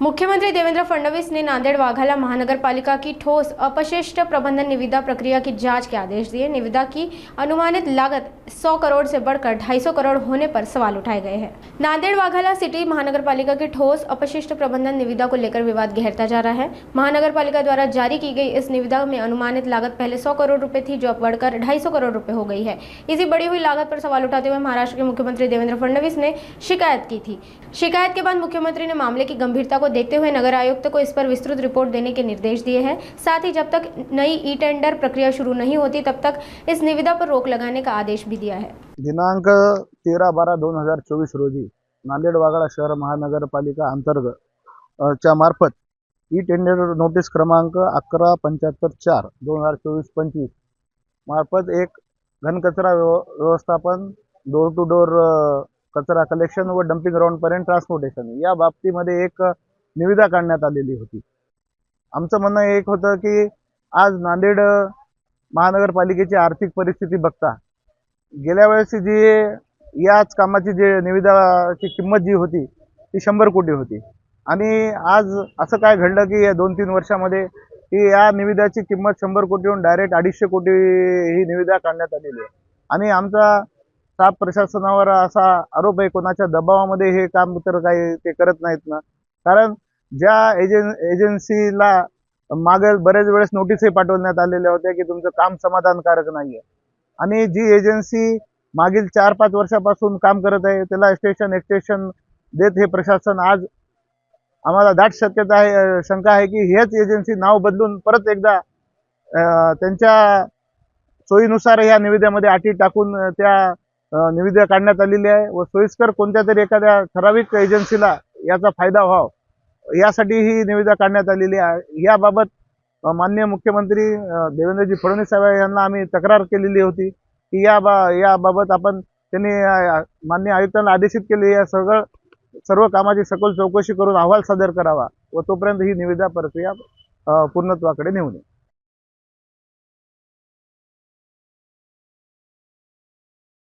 मुख्यमंत्री देवेंद्र फडणवीस ने नांदेड़ वाघाला महानगरपालिका की ठोस अपशिष्ट प्रबंधन निविदा प्रक्रिया की जांच के आदेश दिए। निविदा की अनुमानित लागत 100 करोड़ से बढ़कर 250 करोड़ होने पर सवाल उठाए गए हैं। नांदेड़ वाघाला सिटी महानगरपालिका की ठोस अपशिष्ट प्रबंधन निविदा को लेकर विवाद गहरता जा रहा है। महानगरपालिका द्वारा जारी की गई इस निविदा में अनुमानित लागत पहले 100 करोड़ रुपए थी, जो अब बढ़कर 250 करोड़ रुपए हो गई है। इसी बढ़ी हुई लागत पर सवाल उठाते हुए महाराष्ट्र के मुख्यमंत्री देवेंद्र फडणवीस ने शिकायत की थी। शिकायत के बाद मुख्यमंत्री ने मामले की गंभीरता को देखते हुए नगर आयुक्त को इस पर विस्तृत रिपोर्ट देने के निर्देश दिए हैं। साथ ही जब तक नई ई टेंडर प्रक्रिया शुरू नहीं होती तब तक इस निविदा पर रोक लगाने का आदेश भी दिया है। दिनांक 13/12/2024 रोजी नांदेड वाघाला शहर महानगरपालिका अंतर्गत च्या मार्फत ई टेंडर नोटीस क्रमांक 1175/4/2024-25 मार्फत एक घनकचरा व्यवस्थापन डोर टू डोर कचरा कलेक्शन व डंपिंग ग्राउंड पर्यंत ट्रान्सपोर्टेशन या बाबतीमध्ये एक निविदा काढण्यात आलेली होती। आमचं म्हणणं एक होतं की आज नांदेड महानगरपालिकेची आर्थिक परिस्थिती बघता गेल्या वेळेस जी याच कामाची जी निविदाची किंमत जी होती ती 100 कोटी होती आणि आज असं काय घडलं की या 2-3 वर्षामध्ये की या निविदाची किंमत 100 कोटीहून डायरेक्ट 250 कोटी ही निविदा काढण्यात आलेली आहे। आणि आमचा साप प्रशासनावर असा आरोप आहे, कोणाच्या दबावामध्ये हे काम तर काही ते करत नाहीत ना, कारण ज्या एजन्सीला मागे बरेच वेळेस नोटीसही पाठवण्यात आलेल्या होत्या की तुमचं काम समाधानकारक नाहीये आणि जी एजन्सी मागील 4-5 वर्षापासून काम करत आहे त्याला एक्सटेन्शन देत हे प्रशासन आज आम्हाला दाट शंका आहे की हेच एजन्सी नाव बदलून परत एकदा त्यांच्या सोयीनुसार या निविद्यामध्ये अटी टाकून त्या निविदा काढण्यात आलेली आहे व सोयीस्कर कोणत्या तरी एखाद्या ठराविक एजन्सीला याचा फायदा व्हावा यासाठी ही निविदा काढण्यात आलेली आहे। याबाबत माननीय मुख्यमंत्री देवेंद्रजी फडणवीस साहेब यांना आम्ही तक्रार केलेली होती की याबाबत आपण त्यांनी माननीय आयुक्तांना आदेशित केले या सर्व कामाची सखोल चौकशी करून अहवाल सादर करावा व तोपर्यंत ही निविदा प्रक्रिया पूर्णत्वाकडे नेऊ नये।